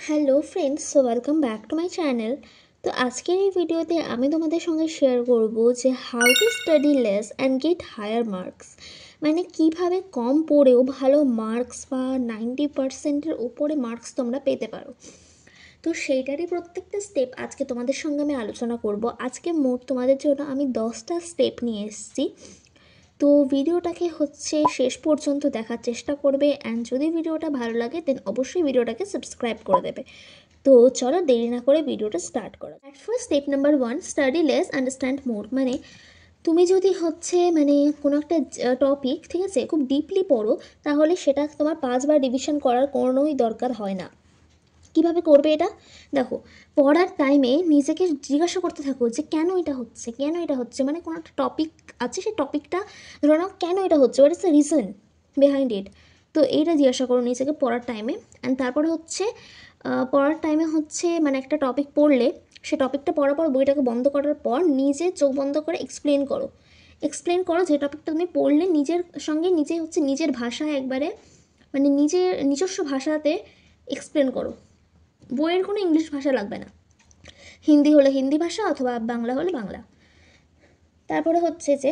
Hello friends, so welcome back to my channel. তো আজকের এই ভিডিওতে আমি তোমাদের সঙ্গে শেয়ার করব যে how to study less and get higher marks, মানে কিভাবে কম পড়েও ভালো মার্কস বা 90%-এর উপরে মার্কস তোমরা পেতে পারো। তো সেইটারই প্রত্যেকটা স্টেপ আজকে তোমাদের সঙ্গে আমি আলোচনা করব। আজকে মোট তোমাদের জন্য আমি 10টা স্টেপ নিয়ে এসেছি। তো ভিডিওটাকে শেষ পর্যন্ত দেখার চেষ্টা করবে, অ্যান্ড যদি ভিডিওটা ভালো লাগে দেন অবশ্যই ভিডিওটাকে সাবস্ক্রাইব করে দেবে। তো চলো দেরি না করে ভিডিওটা স্টার্ট করা। At first step number 1, study less understand more. মানে তুমি যদি কোনো একটা টপিক ঠিক আছে খুব ডিপলি পড়ো, তাহলে সেটা তোমার 5বার রিভিশন করার কোনোই দরকার হয় না। কিভাবে করবে এটা দেখো, পড়ার টাইমে নিজেকে জিজ্ঞাসা করতে থাকো যে কেন এটা হচ্ছে, মানে কোনো একটা টপিক আছে, সেই টপিকটা ধরে নাও কেন এটা হচ্ছে, what is the reason behind it. তো এইটা জিজ্ঞাসা করো নিজেকে পড়ার টাইমে। অ্যান্ড তারপরে পড়ার টাইমে মানে একটা টপিক পড়লে সে টপিকটা পড়ার পর বইটাকে বন্ধ করার পর নিজে চোখ বন্ধ করে এক্সপ্লেন করো যে টপিকটা তুমি পড়লে নিজের সঙ্গে নিজের ভাষায় একবারে মানে নিজস্ব ভাষাতে এক্সপ্লেন করো। বইয়ের কোনো ইংলিশ ভাষা লাগবে না, হিন্দি হলে হিন্দি ভাষা অথবা বাংলা হলে বাংলা। তারপরে যে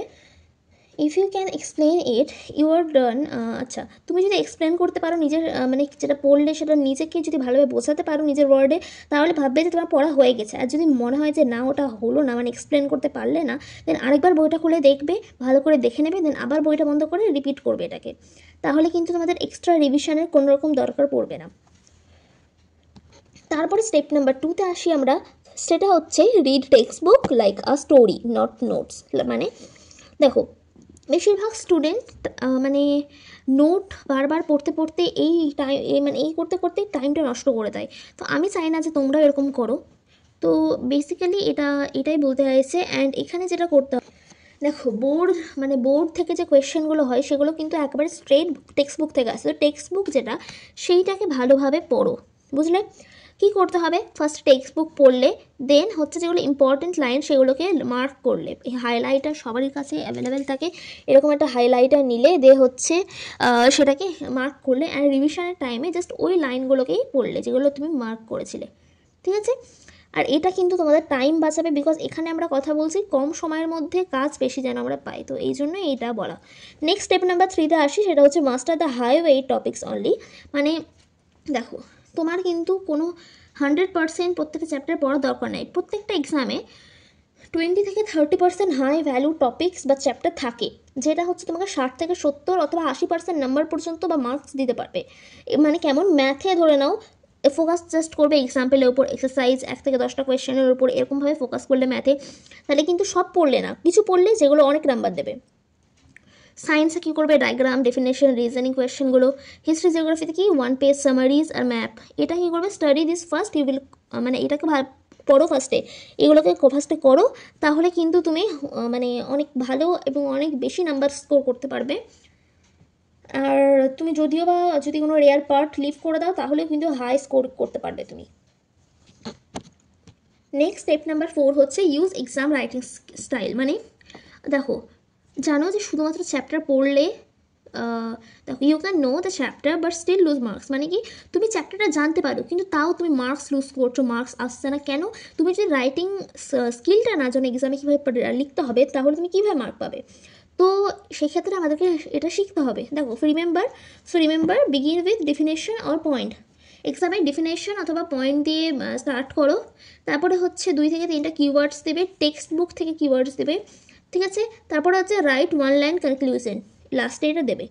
if you can explain it you are done. আচ্ছা, তুমি যদি এক্সপ্লেন করতে পারো নিজের মানে যেটা পড়লে সেটা নিজেকে যদি ভালোভাবে বোঝাতে পারো নিজের ওয়ার্ডে, তাহলে ভাববে যে তোমার পড়া হয়ে গেছে। আর যদি মনে হয় যে না, ওটা হলো না, মানে এক্সপ্লেন করতে পারলে না, দেন আরেকবার বইটা খুলে দেখবে, ভালো করে দেখে নেবে, দেন আবার বইটা বন্ধ করে রিপিট করবে এটাকে। তাহলে কিন্তু তোমাদের এক্সট্রা রিভিশনের কোনো রকম দরকার পড়বে না। তারপরে স্টেপ নাম্বার 2তে আসি আমরা। সেটা হচ্ছে read text book like a story, not notes. মানে দেখো, বেশিরভাগ স্টুডেন্ট মানে নোট বারবার পড়তে পড়তে এই করতে করতেই টাইমটা নষ্ট করে দেয়। তো আমি চাই না যে তোমরা এরকম করো। তো বেসিক্যালি এটাই বলতে চাইছে। অ্যান্ড এখানে যেটা করতে হবে, দেখো বোর্ড থেকে যে কোয়েশ্চেনগুলো হয় সেগুলো কিন্তু একেবারে স্ট্রেট টেক্সট বুক থেকে আসে। তো টেক্সট বুক যেটা, সেইটাকে ভালোভাবে পড়ো, বুঝলে? কী করতে হবে, ফার্স্ট টেক্সট বুক পড়লে দেন যেগুলো ইম্পর্টেন্ট লাইন সেগুলোকে মার্ক করলে, এই হাইলাইটার সবারই কাছে অ্যাভেলেবেল থাকে, এরকম একটা হাইলাইটার নিলে সেটাকে মার্ক করলে, অ্যান্ড রিভিশনের টাইমে জাস্ট ওই লাইনগুলোকেই পড়লে যেগুলো তুমি মার্ক করেছিলে, ঠিক আছে? আর এটা কিন্তু তোমাদের টাইম বাঁচাবে, বিকজ এখানে আমরা কথা বলছি কম সময়ের মধ্যে কাজ বেশি যেন আমরা পাই, তো এই জন্যই এটা বলা। নেক্সট স্টেপ নাম্বার 3তে আসি, সেটা হচ্ছে master the high weight topics only. মানে দেখো, তোমার কিন্তু কোনো 100% প্রত্যেকটা চ্যাপ্টার পড়ার দরকার নেই। প্রত্যেকটা এক্সামে 20-30% হাই ভ্যালু টপিক্স বা চ্যাপ্টার থাকে, যেটা তোমাকে 60-70 অথবা 80% নাম্বার পর্যন্ত বা মার্কস দিতে পারবে। মানে কেমন, ম্যাথে ধরে নাও ফোকাস জাস্ট করবে এক্সাম্পলের উপর, এক্সারসাইজ 1-10টা কোয়েশ্চেনের উপর, এরকমভাবে ফোকাস করলে ম্যাথে, তাহলে কিন্তু সব পড়লে না, কিছু পড়লে যেগুলো অনেক নাম্বার দেবে। সায়েন্সে কী করবে, ডায়াগ্রাম, ডেফিনেশন, রিজনিং কোয়েশ্চেনগুলো। হিস্ট্রি জিওগ্রাফিতে কি 1 পেজ সামারিজ আর ম্যাপ। এটা কী করবে, study this first you will, মানে এটাকে পড়ো ফার্স্টে, এগুলোকে ফার্স্টে করো, তাহলে কিন্তু তুমি মানে অনেক ভালো এবং অনেক বেশি নাম্বার স্কোর করতে পারবে। আর তুমি যদি কোনো রেয়ার পার্ট লিভ করে দাও, তাহলে কিন্তু হাই স্কোর করতে পারবে তুমি। নেক্সট স্টেপ নাম্বার 4 হচ্ছে ইউজ এক্সাম রাইটিং স্টাইল। মানে দেখো, জানো যে শুধুমাত্র চ্যাপ্টার পড়লে দেখো, you can know the chapter but still lose marks. মানে কি, তুমি চ্যাপ্টারটা জানতে পারো কিন্তু তাও তুমি মার্কস লুজ করছো, মার্কস আসছে না কেন? তুমি যদি রাইটিং স্কিলটা না জানো এক্সামে কীভাবে লিখতে হবে, তাহলে তুমি কীভাবে মার্ক পাবে? তো সেক্ষেত্রে আমাদেরকে এটা শিখতে হবে। দেখো, remember begin with definition or point. এক্সামে ডেফিনেশন অথবা পয়েন্ট দিয়ে স্টার্ট করো। তারপরে 2-3টা কিওয়ার্ডস দেবে, টেক্সট বুক থেকে কিওয়ার্ডস দেবে, ঠিক আছে? তারপরে রাইট 1 লাইন কনক্লুশন, লাস্টে এটা দেবে,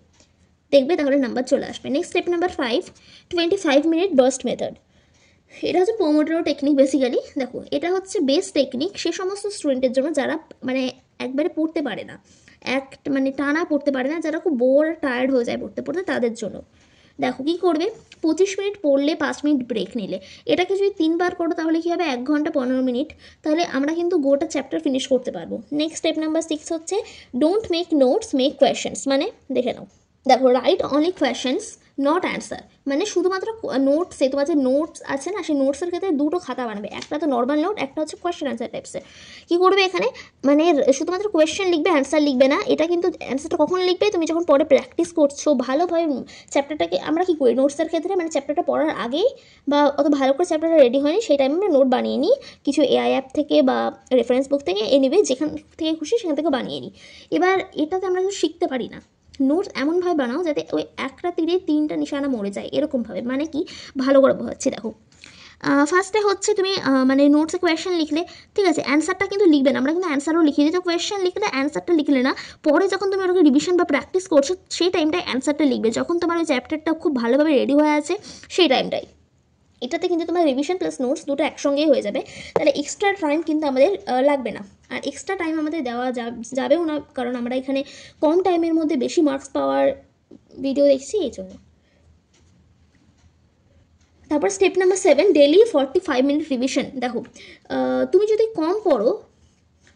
দেখবে তাহলে নাম্বার চলে আসবে। Next step number 5, 25 minute burst method. এটা হচ্ছে পোমোডোরো টেকনিক বেসিক্যালি। দেখো, এটা হচ্ছে বেস্ট টেকনিক সে সমস্ত স্টুডেন্টের জন্য যারা মানে একবারে পড়তে পারে না, টানা পড়তে পারে না, যারা খুব বোর টায়ার্ড হয়ে যায় পড়তে পড়তে, তাদের জন্য। দেখো কী করবে, 25 মিনিট পড়লে 5 মিনিট ব্রেক নিলে, এটাকে যদি 3বার করো তাহলে কী হবে, 1 ঘন্টা 15 মিনিট, তাহলে আমরা কিন্তু গোটা চ্যাপ্টার ফিনিশ করতে পারবো। নেক্সট স্টেপ নাম্বার 6 হচ্ছে don't make notes, make questions. মানে দেখে নাও, দেখো, write only questions not answer, মানে শুধুমাত্র নোটসে তোমার যে নোটস আছে না, সেই নোটসের ক্ষেত্রে দুটো খাতা বানাবে, একটা তো নর্মাল নোট, একটা হচ্ছে কোয়েশ্চেন অ্যান্সার টাইপসের। কী করবে এখানে, মানে শুধুমাত্র কোয়েশ্চেন লিখবে, অ্যান্সার লিখবে না। এটা কিন্তু অ্যান্সারটা কখন লিখবে, তুমি যখন পরে প্র্যাকটিস করছো ভালোভাবে চ্যাপ্টারটাকে। আমরা কী করি নোটসের ক্ষেত্রে, মানে চ্যাপ্টারটা পড়ার আগেই বা অত ভালো করে চ্যাপ্টারটা রেডি হয়নি সেই টাইমে আমরা নোট বানিয়ে নিই, কিছু এআই অ্যাপ থেকে বা রেফারেন্স বুক থেকে, এনিওয়ে যেখান থেকে খুশি সেখান থেকে বানিয়ে নিই। এবার এটাতে আমরা কিছু শিখতে পারি না। নোটস এমনভাবে বানাও যাতে ওই একটা তীরে তিনটা নিশানা মরে যায়, এরকমভাবে। মানে কি, ভালো করে বোঝাচ্ছি দেখো। ফার্স্টে হচ্ছে তুমি মানে নোটসে কোয়েশ্চেন লিখলে, ঠিক আছে, অ্যান্সারটা কিন্তু লিখবে না, আমরা কিন্তু অ্যান্সারও লিখে দিই। তো কোয়েশ্চেন লিখলে অ্যান্সারটা লিখলে না, পরে যখন তুমি ওটাকে রিভিশন বা প্র্যাকটিস করছো সেই টাইমটায় অ্যান্সারটা লিখবে, যখন তোমার ওই চ্যাপ্টারটা খুব ভালোভাবে রেডি হয়ে আছে সেই টাইমটাই। এটাতে কিন্তু তোমার রিভিশন প্লাস নোটস দুটো একসঙ্গেই হয়ে যাবে, তাহলে এক্সট্রা টাইম কিন্তু আমাদের লাগবে না। আর এক্সট্রা টাইম আমাদের দেওয়া যাবেও না, কারণ আমরা এখানে কম টাইমের মধ্যে বেশি মার্কস পাওয়ার ভিডিও দেখছি এই জন্য। তারপর step number 7, daily 45 minute revision. দেখো তুমি যদি কম পড়ো,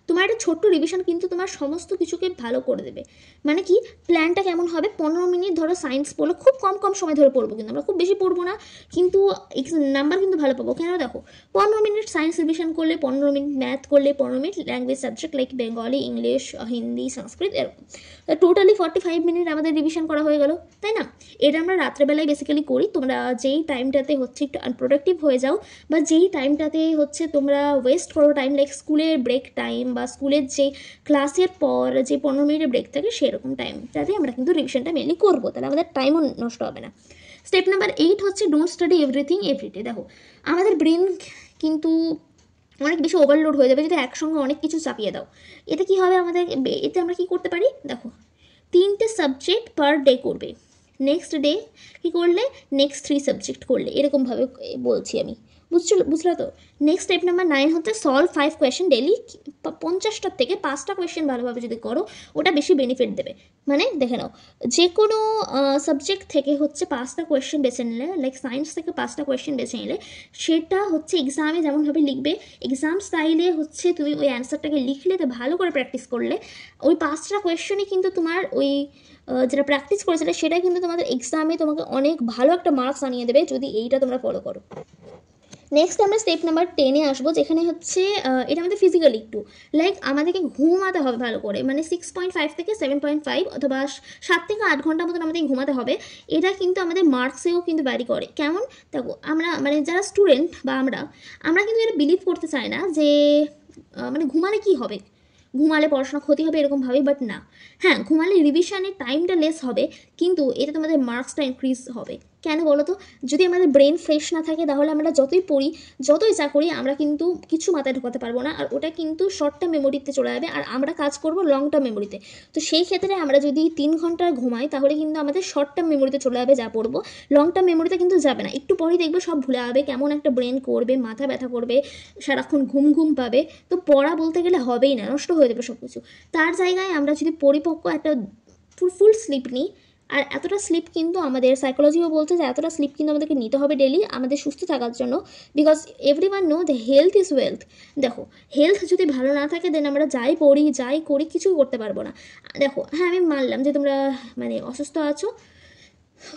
তোমার একটা ছোট্ট রিভিশন কিন্তু তোমার সমস্ত কিছুকে ভালো করে দেবে। মানে কি, প্ল্যানটা কেমন হবে, 15 মিনিট ধরো সায়েন্স পড়লো, খুব কম সময় ধরে পড়বো, কিন্তু আমরা খুব বেশি পড়বো না, কিন্তু নাম্বার কিন্তু ভালো পাবো। কেন, দেখো 15 মিনিট সায়েন্স রিভিশন করলে, 15 মিনিট ম্যাথ করলে, 15 minute language subject like Bengali, English, Hindi, Sanskrit, এরকম টোটালি 45 মিনিট আমাদের রিভিশন করা হয়ে গেল, তাই না? এটা আমরা রাত্রেবেলায় বেসিক্যালি করি। তোমরা যেই টাইমটাতে হচ্ছে একটু আনপ্রোডাক্টিভ হয়ে যাও, বা যেই টাইমটাতে হচ্ছে তোমরা ওয়েস্ট করো টাইম, লাইক স্কুলের ব্রেক টাইম বা স্কুলের যে ক্লাসের পর যে 15 মিনিটের ব্রেক থাকে সেরকম টাইমটাতে আমরা কিন্তু রিভিশনটা মেনলি করবো, তাহলে আমাদের টাইমও নষ্ট হবে না। স্টেপ নাম্বার 8 হচ্ছে ডোন্ট স্টাডি এভরিথিং এভরিডে। দেখো আমাদের ব্রেন কিন্তু অনেক বেশি ওভারলোড হয়ে যাবে যদি একসঙ্গে অনেক কিছু চাপিয়ে দাও। এতে কি হবে আমাদের, এতে আমরা কি করতে পারি, দেখো 3টে সাবজেক্ট পার ডে করবে, নেক্সট ডে কী করলে নেক্সট 3 সাবজেক্ট করলে, এরকমভাবে বলছি আমি, বুঝলো তো? নেক্সট স্টেপ নাম্বার 9 হচ্ছে সলভ 5 কোয়েশ্চেন ডেলি। 50টার থেকে 5টা কোয়েশ্চেন ভালোভাবে যদি করো ওটা বেশি বেনিফিট দেবে। মানে দেখে নাও, যে কোনো সাবজেক্ট থেকে হচ্ছে 5টা কোয়েশ্চেন বেছে নিলে, লাইক সায়েন্স থেকে 5টা কোয়েশ্চেন বেছে নিলে, সেটা হচ্ছে এক্সামে যেমনভাবে লিখবে, এক্সাম স্টাইলে হচ্ছে তুমি ওই অ্যান্সারটাকে লিখলে, তো ভালো করে প্র্যাকটিস করলে ওই 5টা কোয়েশ্চেনই কিন্তু তোমার ওই যেটা প্র্যাকটিস করেছিলে সেটাই কিন্তু তোমাদের এক্সামে তোমাকে অনেক ভালো একটা মার্কস আনিয়ে দেবে যদি এইটা তোমরা ফলো করো। নেক্সট আমরা স্টেপ নাম্বার 10-এ আসবো, যেখানে হচ্ছে এটা আমাদের ফিজিক্যালি একটু লাইক আমাদেরকে ঘুমাতে হবে ভালো করে, মানে 6.5 থেকে 7.5 অথবা 7 থেকে 8 ঘন্টা মতন আমাদের ঘুমাতে হবে। এটা কিন্তু আমাদের মার্কসেও কিন্তু ভ্যারি করে। কেমন, দেখো আমরা মানে যারা স্টুডেন্ট বা আমরা কিন্তু এটা বিলিভ করতে চাই না যে মানে ঘুমালে কি হবে, ঘুমালে পড়াশোনা ক্ষতি হবে এরকম ভাবে, বাট না, হ্যাঁ ঘুমালে রিভিশনের টাইমটা লেস হবে, কিন্তু এতে তোমাদের মার্কসটা ইনক্রিজ হবে। কেন বলো তো, যদি আমাদের ব্রেন ফ্রেশ না থাকে তাহলে আমরা যতই পড়ি যতই যা করি আমরা কিন্তু কিছু মাথায় ঢোকাতে পারবো না, আর ওটা কিন্তু শর্ট টার্ম মেমোরিতে চলে যাবে, আর আমরা কাজ করবো লং টার্ম মেমোরিতে। তো সেই ক্ষেত্রে আমরা যদি 3 ঘন্টা ঘুমাই তাহলে কিন্তু আমাদের শর্ট টার্ম মেমোরিতে চলে যাবে যা পড়বো, লং টার্ম মেমোরিতে কিন্তু যাবে না। একটু পরেই দেখবে সব ভুলে যাবে, কেমন একটা ব্রেন করবে, মাথা ব্যথা করবে, সারাক্ষণ ঘুম পাবে, তো পড়া বলতে গেলে হবেই না, নষ্ট হয়ে যাবে সব কিছু। তার জায়গায় আমরা যদি পরিপক্ক একটা ফুল স্লিপ নিই, আর এতটা স্লিপ কিন্তু আমাদের সাইকোলজিও বলছে যে এতটা স্লিপ কিন্তু আমাদেরকে নিতে হবে ডেলি আমাদের সুস্থ থাকার জন্য, because everyone know the health is wealth. দেখো হেলথ যদি ভালো না থাকে দেন আমরা যাই পড়ি যাই করি কিছুই করতে পারবো না। দেখো হ্যাঁ আমি মানলাম যে তোমরা মানে অসুস্থ আছো,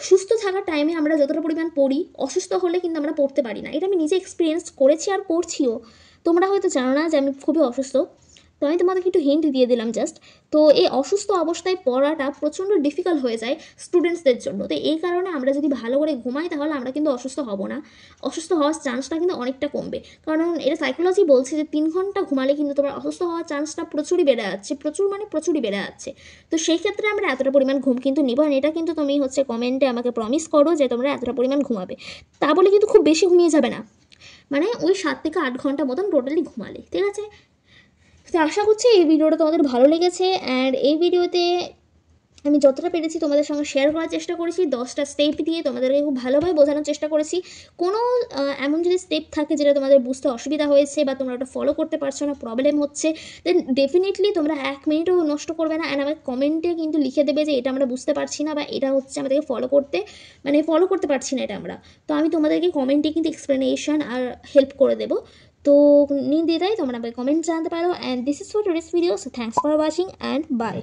সুস্থ থাকার টাইমে আমরা যতটা পরিমাণ পড়ি, অসুস্থ হলে কিন্তু আমরা পড়তে পারি না, এটা আমি নিজে এক্সপিরিয়েন্স করেছি আর করছিও। তোমরা হয়তো জানো না যে আমি খুবই অসুস্থ, তো আমি তোমাদেরকে একটু হিন্ট দিয়ে দিলাম জাস্ট। তো এই অসুস্থ অবস্থায় পড়াটা প্রচণ্ড ডিফিকাল্ট হয়ে যায় স্টুডেন্টসদের জন্য, তো এই কারণে আমরা যদি ভালো করে ঘুমাই তাহলে আমরা কিন্তু অসুস্থ হব না, অসুস্থ হওয়ার চান্সটা কিন্তু অনেকটা কমবে। কারণ এটা সাইকোলজি বলছে যে 3 ঘন্টা ঘুমালে কিন্তু তোমার অসুস্থ হওয়ার চান্সটা প্রচুরই বেড়ে যাচ্ছে, প্রচুরই বেড়ে যাচ্ছে। তো সেই ক্ষেত্রে আমরা এতটা পরিমাণ ঘুম কিন্তু নিব, আর এটা কিন্তু তুমি হচ্ছে কমেন্টে আমাকে প্রমিস করো যে তোমরা এতটা পরিমাণ ঘুমাবে। তা বলে কিন্তু খুব বেশি ঘুমিয়ে যাবে না, মানে ওই 7 থেকে 8 ঘন্টা মতন টোটালি ঘুমালে, ঠিক আছে? তো আশা করছি এই ভিডিওটা তোমাদের ভালো লেগেছে, অ্যান্ড এই ভিডিওতে আমি যতটা পেরেছি তোমাদের সঙ্গে শেয়ার করার চেষ্টা করেছি, 10টা স্টেপ দিয়ে তোমাদেরকে খুব ভালোভাবে বোঝানোর চেষ্টা করেছি। কোনো এমন যদি স্টেপ থাকে যেটা তোমাদের বুঝতে অসুবিধা হয়েছে বা তোমরা ওটা ফলো করতে পারছো না, প্রবলেম হচ্ছে, দেন ডেফিনেটলি তোমরা 1 মিনিটও নষ্ট করবে না, অ্যান্ড আমার কমেন্টে কিন্তু লিখে দেবে যে এটা আমরা বুঝতে পারছি না বা এটা হচ্ছে আমাদেরকে ফলো করতে পারছি না এটা আমরা। তো আমি তোমাদেরকে কমেন্টে কিন্তু এক্সপ্লেনেশন আর হেল্প করে দেবো। তো নির্দ্বিধায় তোমরা আমাকে কমেন্ট জানাতে পারো, and this is for today's video, so thanks for watching and by.